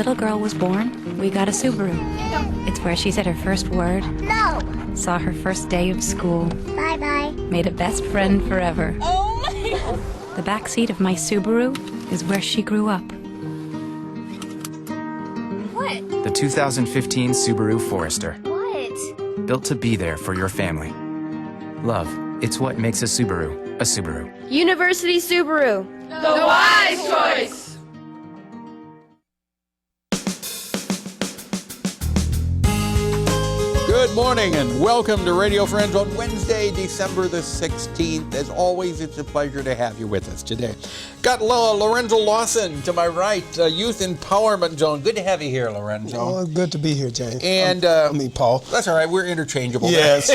little girl was born, we got a Subaru. No. It's where she said her first word, No. saw her first day of school, Bye-bye. made a best friend forever. Oh my God. The back seat of my Subaru is where she grew up. What? The 2015 Subaru Forester. What? Built to be there for your family. Love, it's what makes a Subaru a Subaru. University Subaru. The wise choice! Good morning and welcome to Radio Friends on Wednesday, December the 16th. As always, it's a pleasure to have you with us today. Got Lorenzo Lawson to my right, Youth Empowerment Zone. Good to have you here, Lorenzo. Oh, good to be here, James. And Paul. That's all right. We're interchangeable. Yes.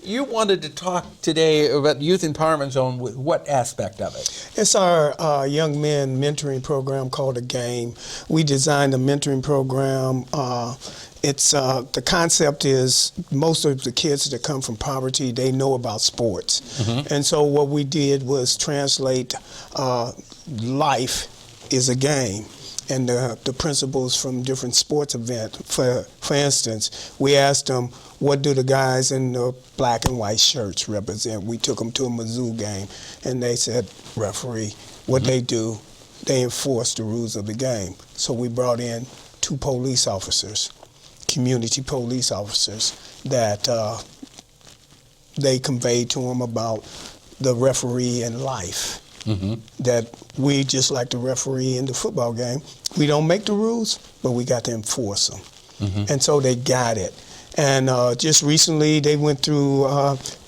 You wanted to talk today about Youth Empowerment Zone. With what aspect of it? It's our young men mentoring program called A Game. We designed a mentoring program. The concept is most of the kids that come from poverty, they know about sports. Mm-hmm. And so what we did was translate life is a game. And the principles from different sports events. For instance, we asked them, what do the guys in the black and white shirts represent? We took them to a Mizzou game, and they said, referee, what they do, they enforce the rules of the game. So we brought in 2 police officers, community police officers, that they conveyed to them about the referee and life. Mm-hmm. That we, just like the referee in the football game, we don't make the rules, but we got to enforce them. Mm-hmm. And so they got it. And just recently, they went through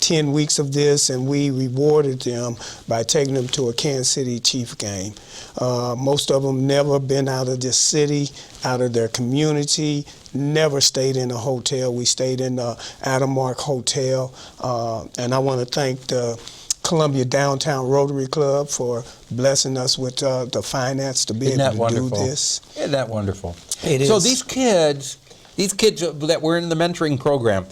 10 weeks of this, and we rewarded them by taking them to a Kansas City Chiefs game. Most of them never been out of this city, out of their community, never stayed in a hotel. We stayed in the Adamark Hotel. And I want to thank the Columbia Downtown Rotary Club for blessing us with the finance to be able to do this. Isn't that wonderful? It is. So these kids that were in the mentoring program,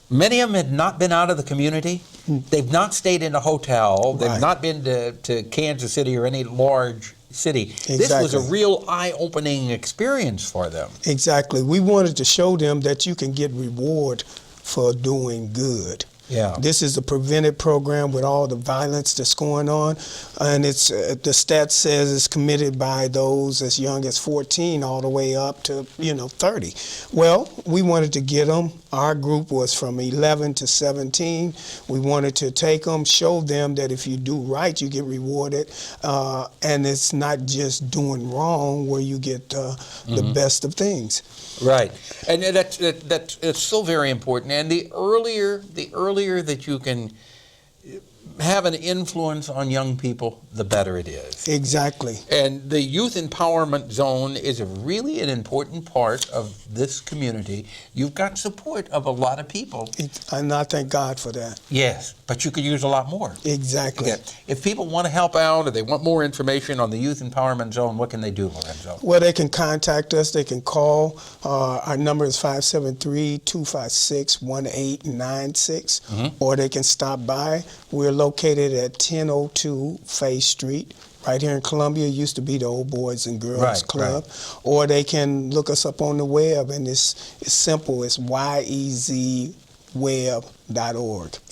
many of them had not been out of the community. They've not stayed in a hotel. They've not been to Kansas City or any large city. Exactly. This was a real eye-opening experience for them. Exactly. We wanted to show them that you can get reward for doing good. Yeah. This is a preventive program with all the violence that's going on, and it's the stat says it's committed by those as young as 14 all the way up to 30. Well, we wanted to get them. Our group was from 11 to 17. We wanted to take them, show them that if you do right, you get rewarded, and it's not just doing wrong where you get the best of things. Right, and that's so very important. And the earlier that you can have an influence on young people, the better it is. Exactly. And the Youth Empowerment Zone is really an important part of this community. You've got support of a lot of people. And I thank God for that. Yes, but you could use a lot more. Exactly. Yeah. If people want to help out or they want more information on the Youth Empowerment Zone, what can they do, Lorenzo? Well, they can contact us. They can call. Our number is 573-256-1896, or they can stop by. We're located at 1002 Faith Street, right here in Columbia. It used to be the Old Boys and Girls Club. Right. Or they can look us up on the web, and it's simple. It's yezweb.org.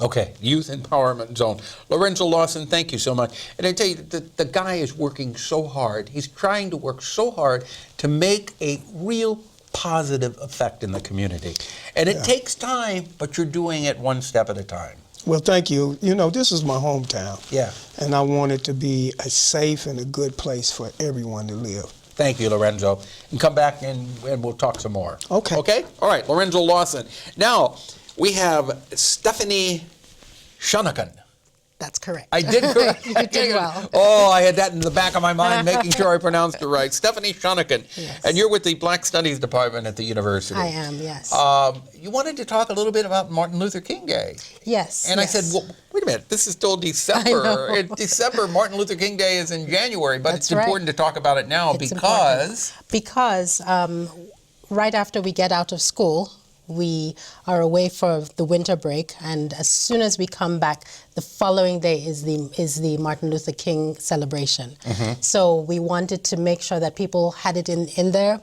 Okay, Youth Empowerment Zone. Lorenzo Lawson, thank you so much. And I tell you, the guy is working so hard. He's trying to work so hard to make a real positive effect in the community. And it takes time, but you're doing it one step at a time. Well, thank you. This is my hometown. Yeah. And I want it to be a safe and a good place for everyone to live. Thank you, Lorenzo. And come back and we'll talk some more. Okay. Okay? All right, Lorenzo Lawson. Now, we have Stephanie Shonekan. That's correct. I did correct. You did well. Oh, I had that in the back of my mind, making sure I pronounced it right. Stephanie Shonekan. Yes. And you're with the Black Studies Department at the university. I am, yes. You wanted to talk a little bit about Martin Luther King Day. Yes. And I said, well, wait a minute, this is still December. I know. In December, Martin Luther King Day is in January, but That's it's important to talk about it now because right after we get out of school, we are away for the winter break, and as soon as we come back, the following day is the Martin Luther King celebration. So we wanted to make sure that people had it in their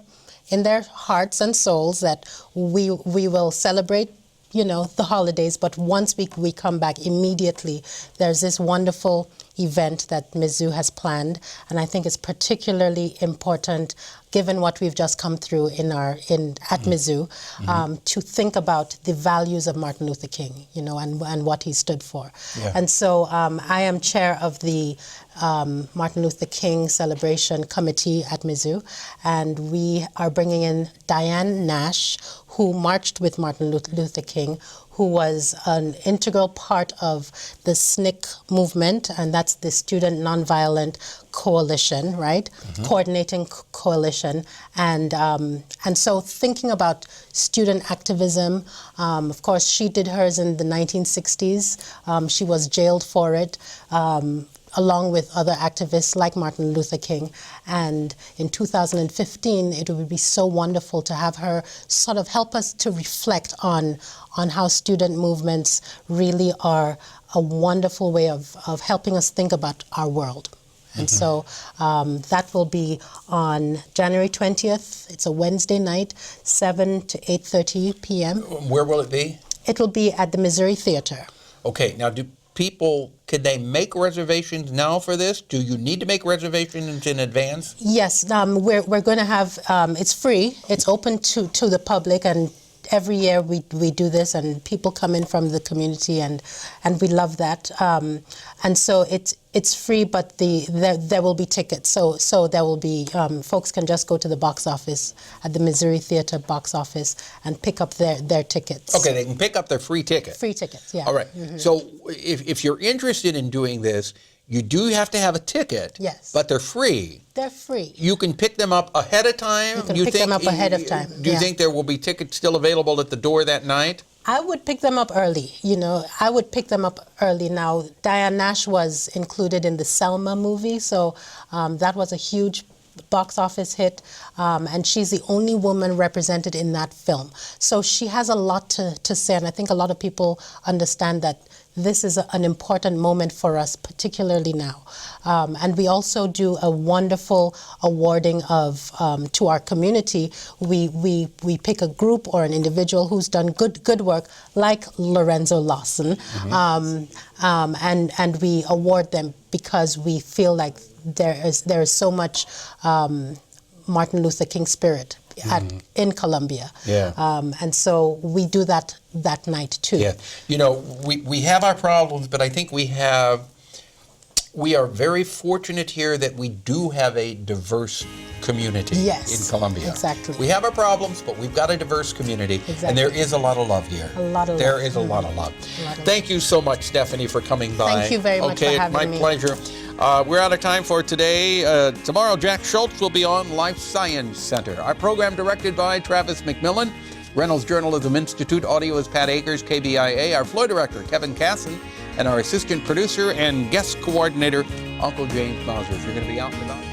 hearts and souls that we will celebrate, you know, the holidays, but once we come back immediately, there's this wonderful event that Mizzou has planned, and I think it's particularly important, given what we've just come through at Mizzou, to think about the values of Martin Luther King, you know, and what he stood for. Yeah. And so I am chair of the Martin Luther King Celebration Committee at Mizzou, and we are bringing in Diane Nash, who marched with Martin Luther King, who was an integral part of the SNCC movement, and that's the Student Nonviolent Coalition, right? Coordinating coalition, and so thinking about student activism. Of course, she did hers in the 1960s. She was jailed for it. Along with other activists like Martin Luther King. And in 2015, it would be so wonderful to have her sort of help us to reflect on how student movements really are a wonderful way of helping us think about our world. And so that will be on January 20th. It's a Wednesday night, 7 to 8:30 p.m. Where will it be? It will be at the Missouri Theater. Okay, now could they make reservations now for this? Do you need to make reservations in advance? Yes, we're going to have, it's free, it's open to the public, and every year we do this, and people come in from the community, and we love that. And so it's free, but there will be tickets. So there will be, folks can just go to the box office at the Missouri Theater box office and pick up their tickets. Okay, they can pick up their free ticket. Free tickets, yeah. All right. So if you're interested in doing this, you do have to have a ticket. Yes. But they're free. They're free. You can pick them up ahead of time. You can pick them up ahead of time. Do you think there will be tickets still available at the door that night? I would pick them up early, you know. I would pick them up early. Now, Diane Nash was included in the Selma movie, so that was a huge box office hit, and she's the only woman represented in that film. So she has a lot to say, and I think a lot of people understand that this is an important moment for us, particularly now. And we also do a wonderful awarding of to our community. We pick a group or an individual who's done good work, like Lorenzo Lawson, and we award them because we feel like there is so much Martin Luther King spirit in Columbia. Yeah. And so we do that night too. Yeah. You know, we have our problems, but I think we are very fortunate here that we do have a diverse community in Columbia. Exactly. We have our problems, but we've got a diverse community, Exactly. and there is a lot of love here. A lot of There love. is a lot of love. Thank you so much, Stephanie, for coming by. Thank you very much for having my me. pleasure. We're out of time for today. Tomorrow, Jack Schultz will be on Life Science Center. Our program directed by Travis McMillan. Reynolds Journalism Institute. Audio is Pat Akers, KBIA. Our floor director, Kevin Casson. And our assistant producer and guest coordinator, Uncle James Mauser. If you're going to be out and about,